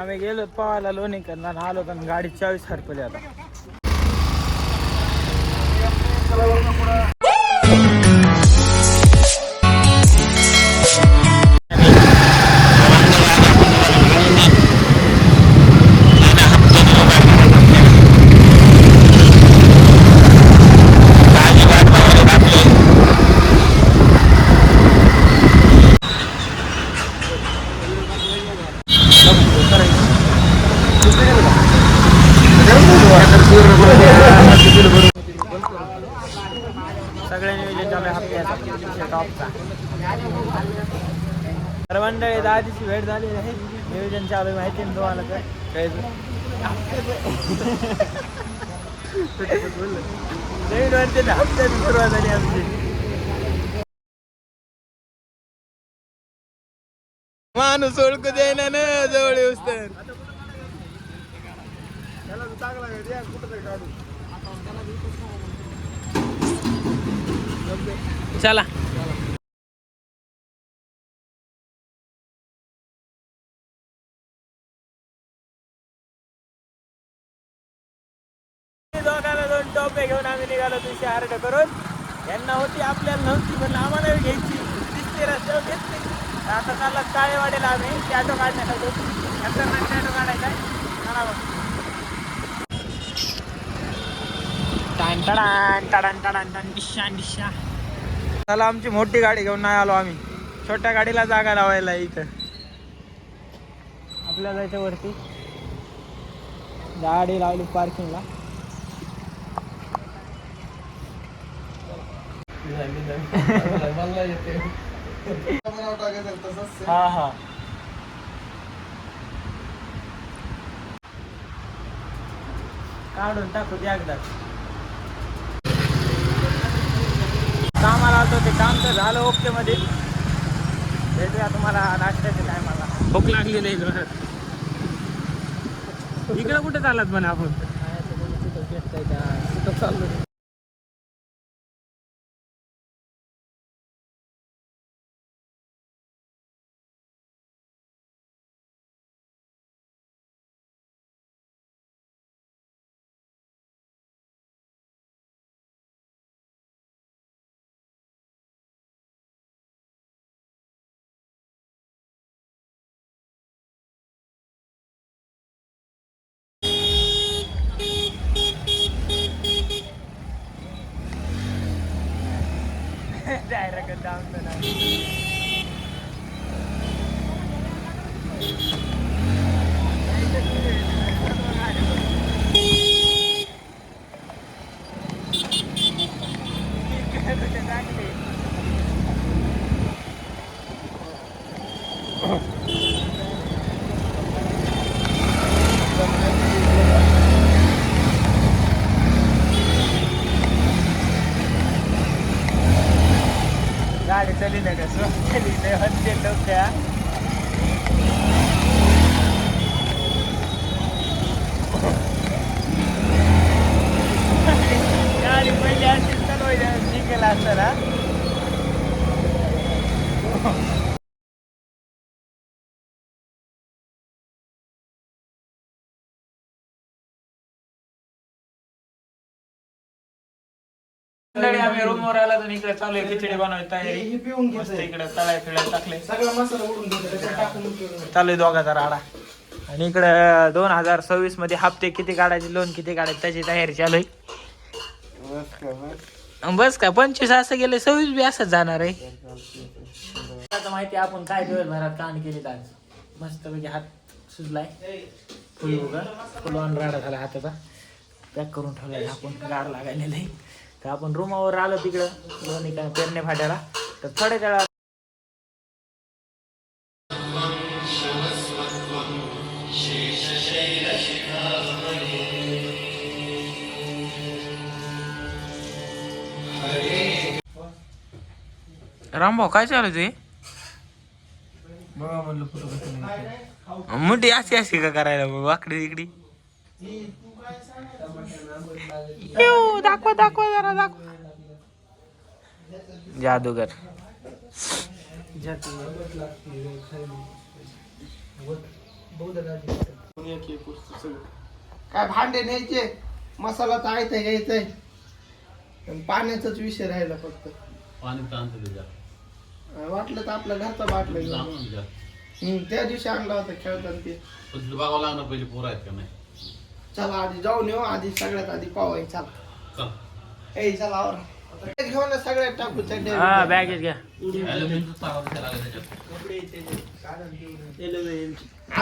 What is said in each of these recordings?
आम्ही गेलो पवायला लोणी करणार आलो पण गाडी 40 हरपली आता. सगळे नियोजन चालू आहे हप्त्याचा टॉपचा. तर मंडळी दादीची भेट झाली आहे. नियोजन चालू आहे माहिती ना तुम्हाला काय नवीन वर्षाच्या हप्त्याची सुरुवात झाली आमची. माणूस ओळखू द्यायना ना जवळ येऊस तर चला. दोघांना 2 टोपे घेऊन आम्ही निघालो तुझी हार्ड करून. यांना होती आपल्याला नव्हती पण आम्हाला घ्यायची. दिसते रस्त्यावर घेतली. आता चालला काळेवाडीला आम्ही टॅटो काढण्यासाठी. टॅटो काढायचा चला. आमची मोठी गाडी घेऊन नाही आलो आम्ही. छोट्या गाडीला जागा लावायला इथं आपल्याला जायचं वरती. गाडी लावली पार्किंगला. हा हा काढून टाकू द्या एकदा. कामाला आलो ते काम तर झालं ओके मध्ये. भेटूया तुम्हाला नाश्त्याच्या टायमाला. भूक लागली नाही घरात. इकडं कुठे चालत पण आपण कुठं चाललो. डायरेक्ट डाऊन गाडी चली नाही कसं चली नाही हत्ते डोक्या. गाडी पहिली अशी चालवायला निघेला असताना. आम्ही रूमवर आला तर इकडे चालू आहे खिचडी बनवायची तयारी. मस्त इकडे तळाय फिळाय टाकले. चालू आहे दोघाचा राडा. आणि इकडे 2026 मध्ये हप्ते किती काढायचे लोन किती काढायचे त्याची तयारी चालू आहे. बस का 25 असं गेले 26 बी असंच जाणार आहे. आता माहिती आपण काय दिवसभरात कांड केले आज. मस्त म्हणजे हात सुजलाय फुल उगा फुल ऑन राडा झाला हाताचा. पॅक करून ठेवलाय आपण गार लागायला नाही. तर आपण रूमावर आलो तिकडं दोन्ही काय पेरणे फाट्याला. तर थोड्या वेळा रामभाऊ काय चालू ते बघा म्हणलं मोठी अशी अशी का करायला वाकडी तिकडी. दाखवा दाखवा जरा दाखवा. जादूगर काय भांडे न्यायचे, मसाला चाळायचा घ्यायचंय, आणि पाण्याचाच विषय राहिला फक्त. पाणी ताणतं तुझ्या वाटलं तर आपल्या घरचा बाटला घेऊन. त्या दिवशी आणला होता खेळताना ते. पण तुला बघावं लागणार पहिले पोरं आहेत का नाही. चला आधी जाऊन येऊ, आधी सगळ्यात आधी पावाय. चला चल ए चला आवर. घेऊन ना सगळ्यात टाकू चड्ड्या. हा बॅगेत घ्या.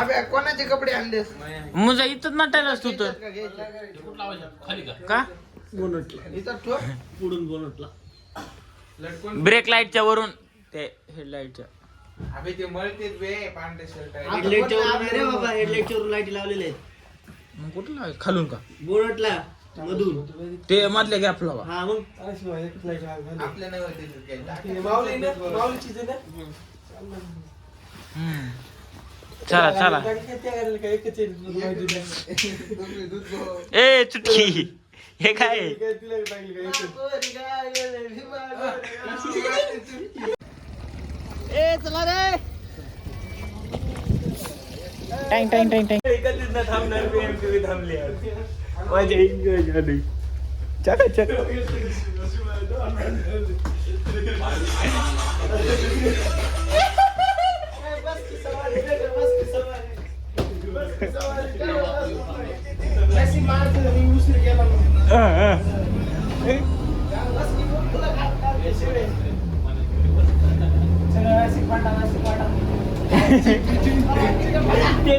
अबे कोणाचे कपडे आणलेस? मुजा इथंच नटायलास तू तर. खाली का का इथं ठेव. पुढून बोनटला ब्रेक लाईटच्या वरून ते हेडलाईटच्या. अबे ते मळतेच बे पांढरे शर्ट. हेडलाईटच्या वरून रे बाबा, हेडलाईटच्या वरून लाईट लावलेल्या आहेत. मग कुठला आहे? खालून का बोनटला मधून ते मधल्या गॅप लावा. हा मग आपल्या नाही होते चला चला. ए चुटकी हे काय ए चला रे. टँग टँग टँग टँग.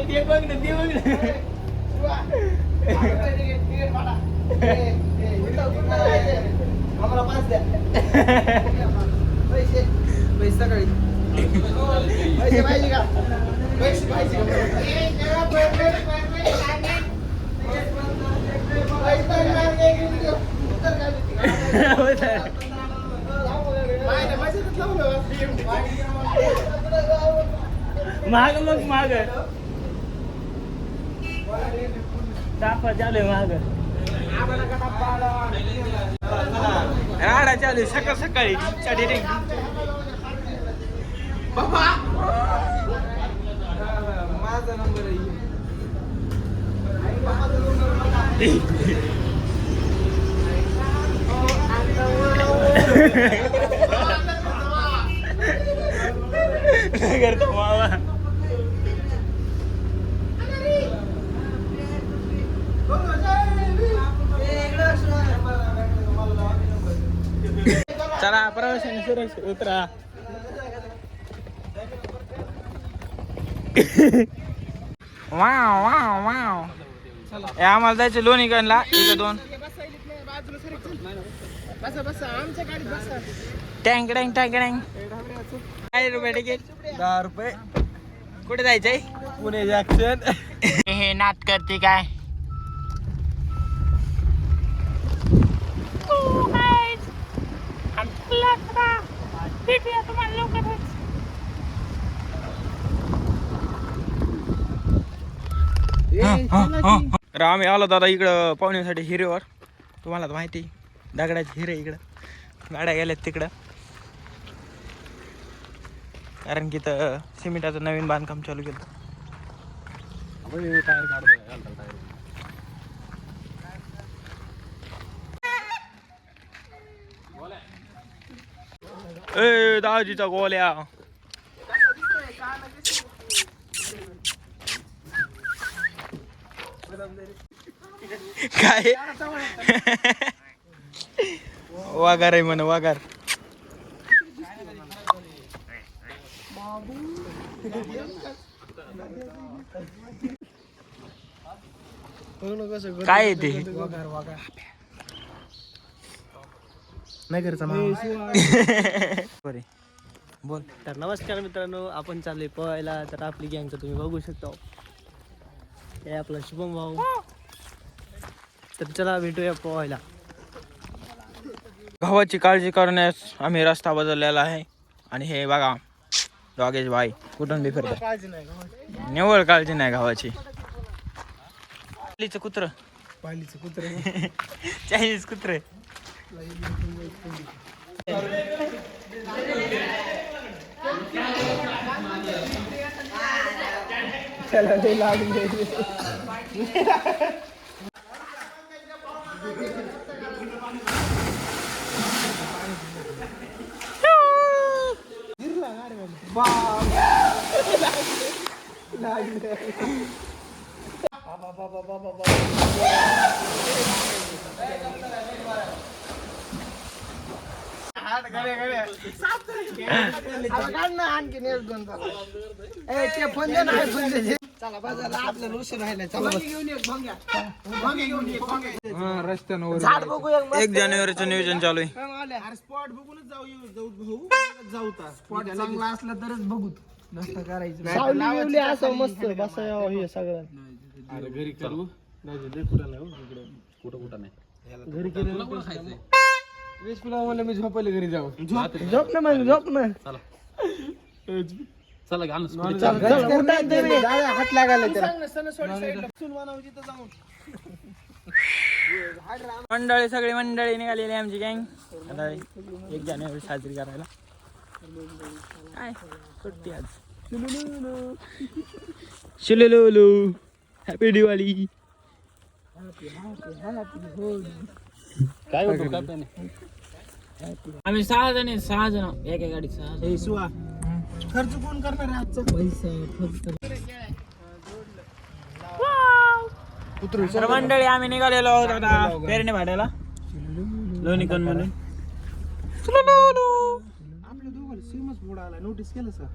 ते बघ ना ते बघ ना. आम्हाला पाच द्या. पैसे पैसे सकाळी पैसे पाहिजे का? पैसे पाहिजे माग मग माग दाफा चालू माग. राडा चालू सकाळ सकाळी. बाबा माझा नंबर आहे. करतो मावा. चला प्रवाशाने सुरक्षित उतरा. Wow wow wow. आम्हाला जायचं लोणीगंजला. इथं दोन टँक टँक टँक टँक. काय रुपये तिकीट? 10 रुपये. कुठे जायचंय? पुणे जंक्शन. हे नाट करते काय? आम्ही आलो दादा इकडं पाहुण्यासाठी हिरेवर. तुम्हाला तर माहिती दगडाचे हिरे इकडं. गाड्या गेल्यात तिकडं कारण की तर सिमेंटाचं नवीन बांधकाम चालू केलं. ए दाजीचा गोल्या. काय वाघार आहे म्हण वाघार. काय आहे ते? नाही करता बोल. तर नमस्कार मित्रांनो, आपण चाललोय पोहायला. तर आपली गँग तुम्ही बघू शकता. हे आपला शुभम भाऊ. तर चला भेटूया पोहायला. गव्हाची काळजी करण्यास आम्ही रस्ता बदललेला आहे. आणि हे बघा डॉगेश भाई कुठून बी फिरतात. काळजी नाही निव्वळ काळजी नाही गावाची. पालीचं कुत्र. पालीचं कुत्र. चायनीज कुत्रे. त्याला लय लागले आणखी ते फोन दे ना iPhone दे. चला बाजारला आपल्याला उशीर राहिलाय. चला झाड बघू एक मस्त. 1 जानेवारीचं नियोजन चालू आहे. स्पॉट बघूनच जाऊ स्पॉट चांगला असला तरच बघू नसतं करायचं. सावली बिवली असं मस्त बसायला हे सगळं. अरे घरी करू कुठं नाही घरी केलं खायचंय मी झोपायला घरी जाऊ. झोप ना मग झोप ना. चला घाल हात लागायला त्याला. मंडळी सगळी मंडळी निघालेली आमची गँग आता 1 जानेवारी साजरी करायला. काय सुट्टी आज. शिलुलुलु हॅपी दिवाळी. काय होतो काय नाही आम्ही 6 जण आहे, 6 जण एका गाडीत 6 जण. खर्च कोण करणार आहे आजचा पैसा फक्त. तर मंडळी आम्ही निघालेलो आहोत आता पेरणे भाड्याला लोणीकन म्हणून. आपल्या दोघांना सेमच पुढे आला. नोटीस केलं सर.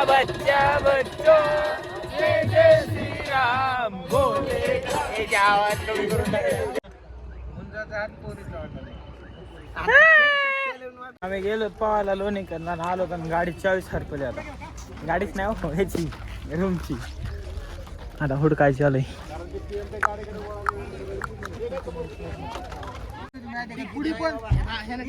बच्चा बच्चो जय जय श्री राम बोलेगा. हे जे आवाज कमी करून टाकायचं. आम्ही गेलो पवायला लोणी करणार आलो पण गाडी 40 हरपली. आता गाडीच नाही हो ह्याची रूमची. आता हुडकायची आलंय. पुढे कोण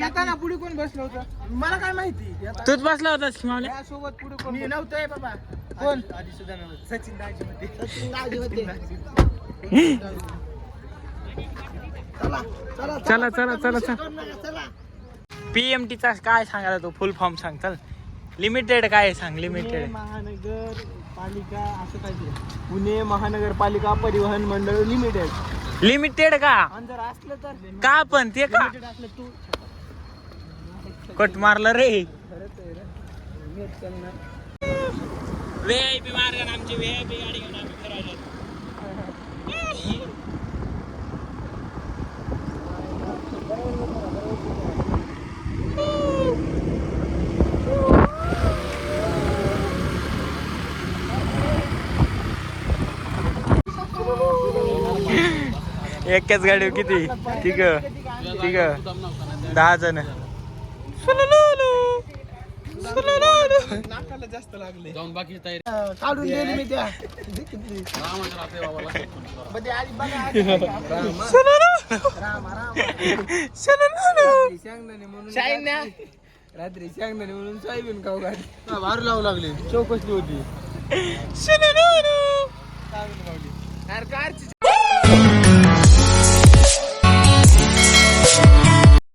येताना पुढे कोण बसलं होतं मला काय माहिती. तूच बसला होतास मावल्या सोबत पुढे कोण नव्हतंय बाबा. कोण सचिन दाजी होते. सचिन दाजी होते. चला चला चला चला. PMT चा काय सांगायला तो फुल फॉर्म सांग. चल लिमिटेड काय आहे सांग. लिमिटेड महानगर पालिका असं काहीतरी. पुणे महानगरपालिका परिवहन मंडळ लिमिटेड. लिमिटेड का आणि जर असलं तर का पण ते का असलं तू कट मारलं रे. नेट चालणार. VIP मार्गाने आमची VIP गाडी घेऊन आम्ही फिरायला. एकाच गाडी किती ठीक 10 जण. नाकाला जास्त लागले. जाऊन बाकी तयारी काढून दिली मी त्या. रामाच्या रात्री बाबाला मध्ये आधी बघा रात्री शेंगदाणे म्हणून सोयाबीन खाऊ घाली. भारू लावू लागले. चौकसली होती. अरे कारची